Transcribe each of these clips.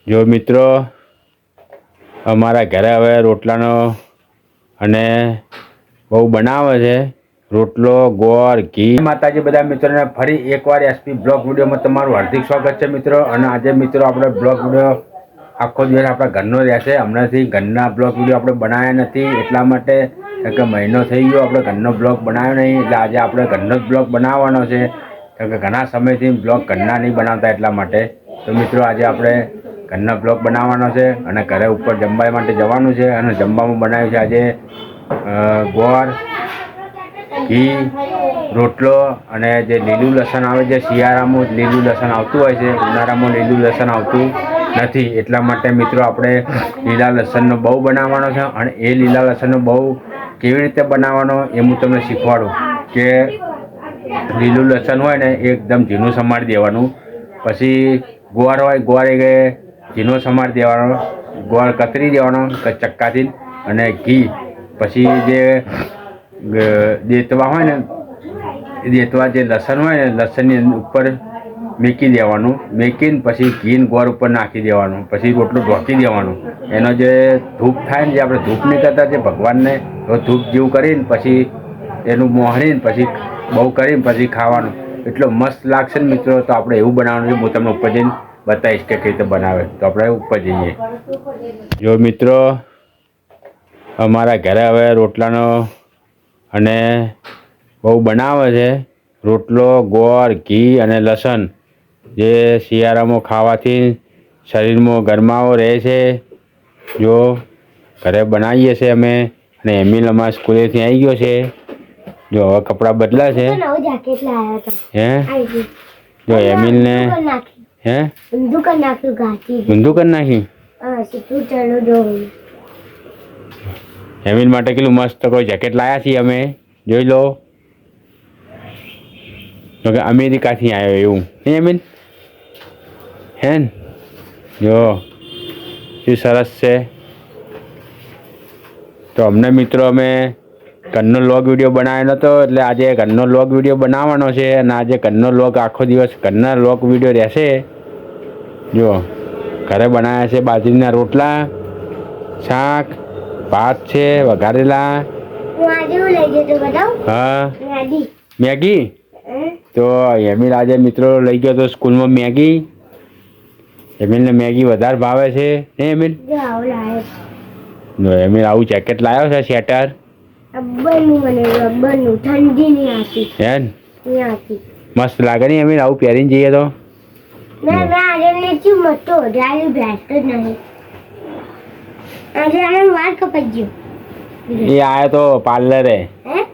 જો મિત્રો અમારા ઘરે હવે રોટલાનો અને બહુ બનાવે છે રોટલો ગોળ ઘી માતાજી બધા મિત્રોને ફરી એકવાર એસપી બ્લોગ વિડીયોમાં તમારું હાર્દિક સ્વાગત છે મિત્રો। અને આજે મિત્રો આપણે બ્લોગ વિડીયો આખો દિવસ આપણા ઘરનો રહેશે। હમણાંથી ઘરના બ્લોગ વિડીયો આપણે બનાવ્યા નથી એટલા માટે કે મહિનો થઈ ગયો આપણે ઘરનો બ્લોગ બનાવ્યો નહીં, એટલે આજે આપણે ઘરનો જ બ્લોગ બનાવવાનો છે કેમ કે ઘણા સમયથી બ્લોગ ઘરના નહીં બનાવતા એટલા માટે। તો મિત્રો આજે આપણે ઘરનો બ્લોગ બનાવવાનો છે અને ઘરે ઉપર જમવા માટે જવાનું છે અને જમવામાં બનાવ્યું છે આજે ગોળ ઘી રોટલો અને જે લીલું લસણ આવે છે શિયાળામાં લીલું લસણ આવતું હોય છે, ઉનાળામાં લીલું લસણ આવતું નથી એટલા માટે મિત્રો આપણે લીલા લસણનો બહુ બનાવવાનો છે। અને એ લીલા લસણનો બહુ કેવી રીતે બનાવવાનો એ હું તમને શીખવાડું કે લીલું લસણ હોય ને એકદમ ઝીણું સમારી દેવાનું, પછી ગોળ હોય ગોળ એ ઝીણો સમારી દેવાનો, ગોળ કતરી દેવાનો ચક્કાથી, અને ઘી પછી જે દેતવા હોય ને દેતવા જે લસણ હોય ને લસણની ઉપર મેકી દેવાનું, મેકીને પછી ઘીને ગોળ ઉપર નાખી દેવાનું, પછી રોટલો ઢોકી દેવાનું। એનો જે ધૂપ થાય ને જે આપણે ધૂપ નહીં કરતા જે ભગવાનને ધૂપ જેવું કરીને પછી એનું મોહરીને પછી બહુ કરીને પછી ખાવાનું એટલો મસ્ત લાગશે ને મિત્રો। તો આપણે એવું બનાવવાનું છે, હું તમને ઉપર જઈને બતાવીશ કે કઈ રીતે બનાવે। તો આપણે ઉપર જઈએ। જો મિત્રો અમારા ઘરે હવે રોટલાનો અને બહુ બનાવે છે રોટલો ગોળ ઘી અને લસણ, જે શિયાળામાં ખાવાથી શરીરમાં ગરમાવો રહે છે। જો ઘરે બનાવીએ છીએ અમે, અને એમિલ અમારા સ્કૂલેથી આવી ગયો છે। જો હવે કપડાં બદલા છે હે, જો એમિલને હે ઊંધું કરી નાખી એમિલ માટે કેટલું મસ્ત કોઈ જેકેટ લાવ્યા છીએ અમે, જોઈ લો કે અમેરિકાથી આવ્યો એવું નહીં એમિલ હે ને? જો શું સરસ છે। તો અમને મિત્રો અમે ઘરનો લોગ વિડીયો બનાવ્યો નહોતો એટલે આજે ઘરનો લોગ વિડીયો બનાવવાનો છે, અને આજે ઘરનો લોગ આખો દિવસ ઘરના લોગ વિડીયો રહેશે। જો ઘરે બનાવ્યા છે બાજરીના રોટલા, શાક, ભાત છે વઘારેલા, હા મેગી। તો એમિલ આજે મિત્રો લઈ ગયો તો સ્કૂલમાં મેગી, એમિલને મેગી વધારે ભાવે છે હે એમિલ? એમિલ આવું જેકેટ લાવ્યો છે સ્વેટર હે, મસ્ત લાગે ને એમિલ આવું પહેરીને જઈએ તો? એ આવ્યો તો પાર્લરે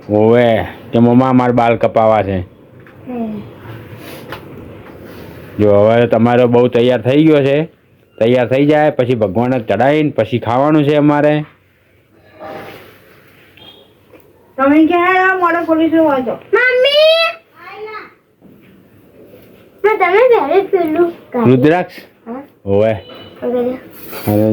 હોવે કે મમ્મા મારા બાલ કપાવા છે। જો હવે તમારો બહુ તૈયાર થઈ ગયો છે, તૈયાર થઈ જાય પછી ભગવાનને ચડાવીને પછી ખાવાનું છે અમારે। તમે ક્યાં મોડો પોલીસો વાંચો રુદ્રાક્ષ હોવે અરે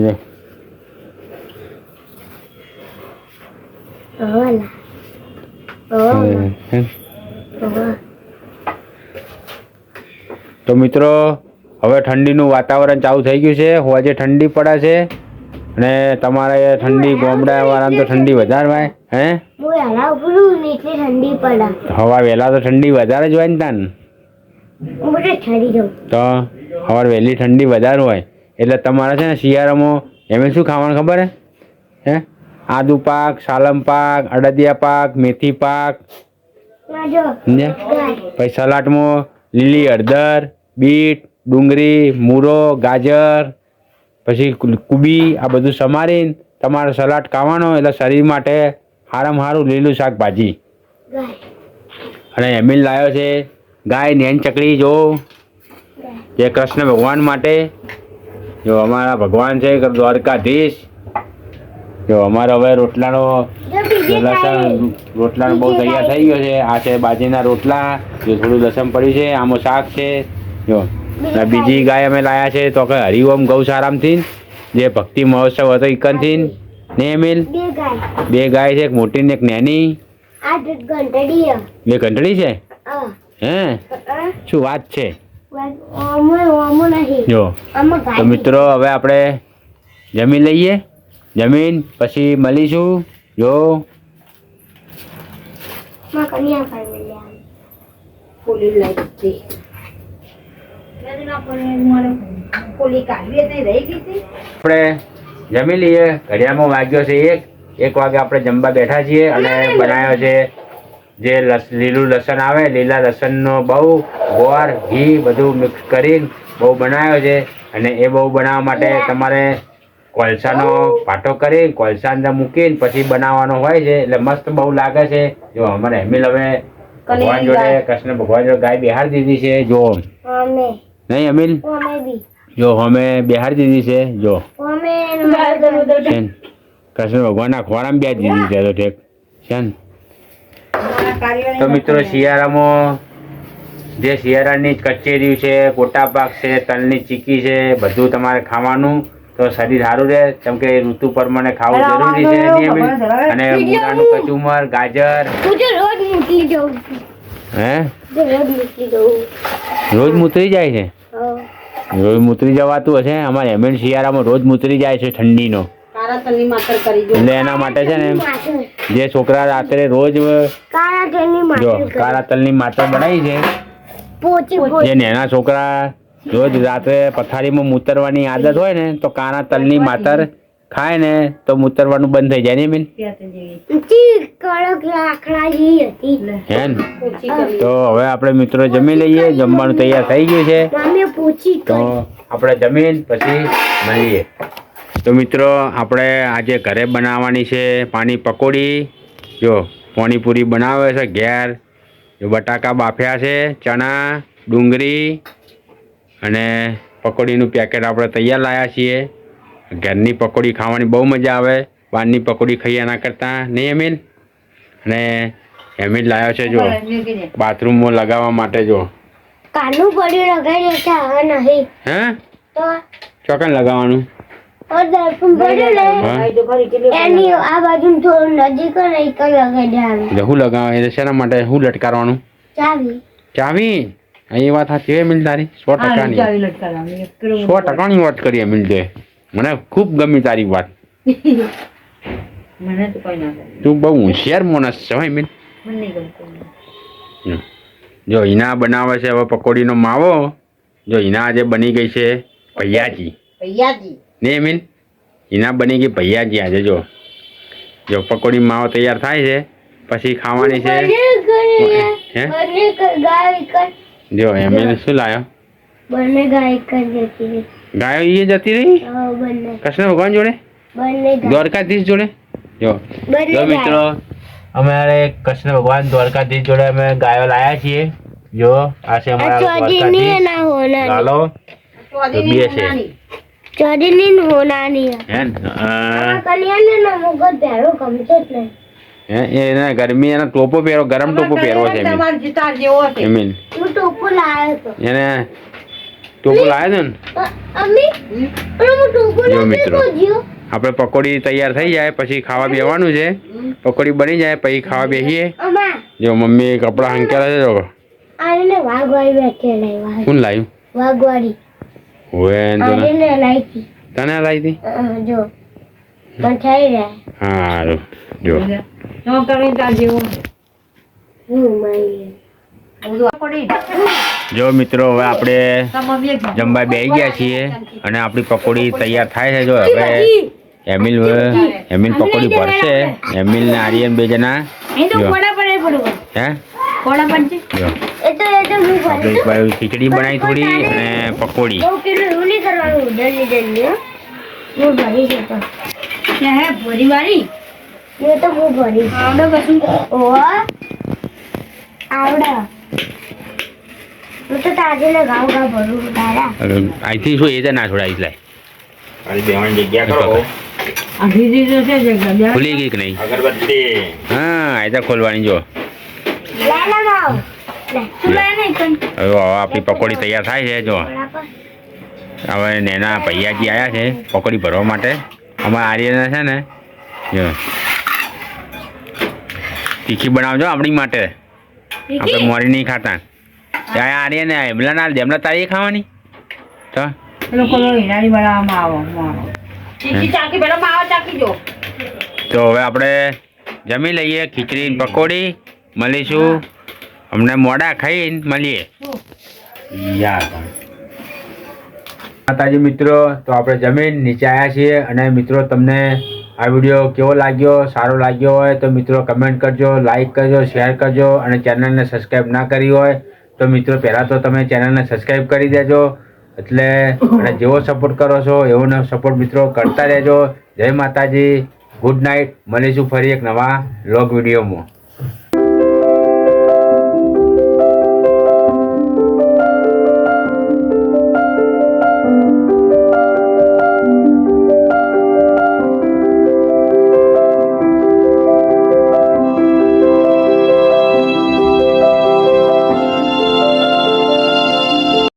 તો મિત્રો હવે ઠંડીનું વાતાવરણ ચાલુ થઈ ગયું છે, હોજે ઠંડી પડે છે અને તમારે ઠંડી ગામડા વાળામાં તો ઠંડી વધારે હોય હે, હવા વહેલા તો ઠંડી વધારે જ હોય ને તાન, તો સવારે વહેલી ઠંડી વધારે હોય એટલે તમારે છે ને શિયાળામાં એમ શું ખાવાનું ખબર હે? આદુ પાક, સાલમ પાક, અડદિયા પાક, મેથી પાક, પછી સલાડમાં લીલી હળદર, બીટ, ડુંગળી, મૂરો, ગાજર, પછી કુબી આ બધું સમારીને તમારે સલાડ ખાવાનો એટલે શરીર માટે સારામાં સારું લીલું શાકભાજી। અને એમિલ લાવ્યો છે ગાય નેન ચકડી, જો જે કૃષ્ણ ભગવાન માટે, જો અમારા ભગવાન છે દ્વારકાધીશ। જો અમારો હવે રોટલાનો બહુ તૈયાર થઈ ગયો છે। આ છે બાજરીના રોટલા, જો થોડું લસણ પડ્યું છે, આમાં શાક છે। જો બીજી ગાય અમે લાવ્યા છે તો કે હરિઓમ ગૌશાળામાંથી, જે ભક્તિ મહોત્સવ હતો ઈકનથી ને એમિલ બે ગાય છે, એક મોટી ને એક નાની। બે ઘંટડી છે હે, શું વાત છે? જો તો મિત્રો હવે આપણે જમી લઈએ, જમીન પછી મળીશું. જો પોલી લાગી પોલી કાઢવી હતી રહી ગઈ હતી. આપણે જમી લઈએ. ઘડિયાળમાં વાગ્યો છે 1 વાગે આપણે જમવા બેઠા છીએ અને બનાવ્યો છે જે લીલું લસણ આવે, લીલા લસણનો બહુ ગોળ ઘી બધું મિક્સ કરીને બહુ બનાવ્યો છે. અને એ બહુ બનાવવા માટે તમારે કોલસાનો પાટો કરી કોલસા અંદર મૂકીને પછી બનાવવાનો હોય છે, એટલે મસ્ત બહુ લાગે છે. જો અમારે એમિલ હવે ભગવાન જોડે કૃષ્ણ ભગવાન જોડે ગાય બિહાર દીધી છે. જો નહીં અમિલ, જો અમે બિહાર દીધી છે. જો કૃષ્ણ ભગવાનના ખોરામાં બે દીધી છે. તો ઠીક છે ને. તો મિત્રો શિયાળામાં જે શિયાળાની કચેરીઓ છે, ગોટા પાક છે, તલની ચીકી છે, બધું તમારે ખાવાનું તો શરીર સારું રહે. કેમ કે ઋતુ પ્રમાણે ખાવું જરૂરી છે. અને મૂળાનું કચુંબર, ગાજર હે રોજ મૂતરી જાય છે. રોજ મૂતરી જવાતું હશે. અમારે એમ શિયાળામાં રોજ મૂતરી જાય છે ઠંડીનો, એટલે એના માટે છે ને જે છોકરા રાત્રે રોજ જો કાળા તલની માતર બનાવી છે. જે નાના છોકરા રોજ રાત્રે પથારીમાં મૂતરવાની આદત હોય ને તો કાળા તલની માતર ખાય ને તો મૂતરવાનું બંધ થઈ જાય ને બેન. હે ને? તો હવે આપણે મિત્રો જમી લઈએ. જમવાનું તૈયાર થઈ ગયું છે તો આપણે જમીન પછી મળીએ. તો મિત્રો આપણે આજે ઘરે બનાવવાની છે પાણી પકોડી. જો પાણીપુરી બનાવે છે ઘેર. જો બટાકા બાફ્યા છે, ચણા, ડુંગળી અને પકોડીનું પેકેટ આપણે તૈયાર લાવ્યા છીએ. ઘરની પકોડી ખાવાની બહુ મજા આવે, બહારની પકોડી ખાઈએ એના કરતાં નહીં અમીન. અને એમિલ લાવ્યો છે જો બાથરૂમમાં લગાવવા માટે. જો કાનું પડ્યું લગાવી દેતા હવે નહીં. હે તો ચોકન લગાવવાનું એની આ બાજુ થોડું નજીક એક લગાવી દેવાનું. શું લગાવે શેના માટે? શું લટકારવાનું? ચાવી. ચાવી? એ વાત સાચી હોય મિલ તારી 100%ની 100%ની વાત કરી મિલ દે. મને ખૂબ ગમી તારી વાત. મને તો કોઈ ના તું બહુ હોશિયાર માણસ છે હોય મિલ. જો હિના બનાવે છે હવે પકોડીનો માવો. જો હિના આજે બની ગઈ છે ભૈયાજી ને મીન. હિના બની ગઈ ભૈયાજી આજે. જો પકોડી માવો તૈયાર થાય છે પછી ખાવાની છે. હે જો એમિલ શું લાયો? બંને ગાય કરી જતી ગાયો એ જતી રહી કૃષ્ણ ભગવાન જોડે, દ્વારકાધીશ જોડે. જો મિત્રો અમારે કૃષ્ણ ભગવાન દ્વારકાધીશ જોડે અમે ગાયો લાયા છીએ. જો આ છે અમારા દ્વારકાધીશ. ચાલો તો બે છે ચોરીની હોનાની હે કલ્યાણ મુગત પહેરો ગમતો જ નહીં. એને ગરમી એના ટોપો પહેરો, ગરમ ટોપો પહેરવો છે એમીન. હું ટોપો લાવ્યો હતો. એને ટોપો લાવ્યો હતો ને. જો મિત્રો આપણે પકોડી તૈયાર થઈ જાય પછી ખાવા બેસવાનું છે. પકોડી બની જાય પછી ખાવા બેસીએ. જો મમ્મી કપડા હંકેલા છે. જો આને વાઘવાડી બેઠે લાવ્યા. કોણ લાવ્યું? વાઘવાડી ઓએ આને લાવી. તને લાવી હતી? જો પણ થઈ રહ્યા. હારું જો જો મિત્રો હવે આપણે જમવા બેસી ગયા છીએ અને આપણી પકોડી તૈયાર થાય છે. જો હવે એમિલ પકોડી ભરશે. એમિલ ને આર્યન બે જણા. હે જો આપણે ખીચડી બનાવી થોડી અને પકોડી. ये तो वो भरी आवड़ा कसम ओ आवड़ा मैं तो ताजे लगाओ का भरू दादा आई थिंक सो ये ना छोड़ा इसलिए अरे देवान जग्या करो अभी जो છે જગ્યા खुली गई कि नहीं? अगरबत्ती हाँ ऐसा खोलवानी जो लाला माओ ले नहीं कन હવે આપણી પકોડી તૈયાર થાય છે. જો હવે નેના ભૈયાજી આવ્યા છે પકોડી ભરવા માટે. અમારા આર્યના છે ને જો તીખી બનાવજો આપણી માટે. આપણે મોરી નહીં ખાતા. ત્યાં આર્ય ને એમલા ના જેમલા તારી ખાવાની તો એ લોકો તો હિનાની બનાવવામાં આવો મારો ચીકી ચાકી પેલા માવા ચાકી જો તો હવે આપણે જમી લઈએ ખીચડી ને પકોડી મળીશું અમને મોડા ખાઈને મળીએ યાર માતાજી મિત્રો તો આપણે જમીન નીચે આવ્યા છીએ અને મિત્રો તમને આ વિડીયો કેવો લાગ્યો સારો લાગ્યો હોય તો મિત્રો કમેન્ટ કરજો લાઈક કરજો શેર કરજો અને ચેનલને સબસ્ક્રાઈબ ના કરી હોય તો મિત્રો પહેલાં તો તમે ચેનલને સબસ્ક્રાઈબ કરી દેજો એટલે અને જેવો સપોર્ટ કરો છો એવો સપોર્ટ મિત્રો કરતા રહેજો જય માતાજી ગુડ નાઇટ મળીશું ફરી એક નવા વ્લોગ વિડીયોમાં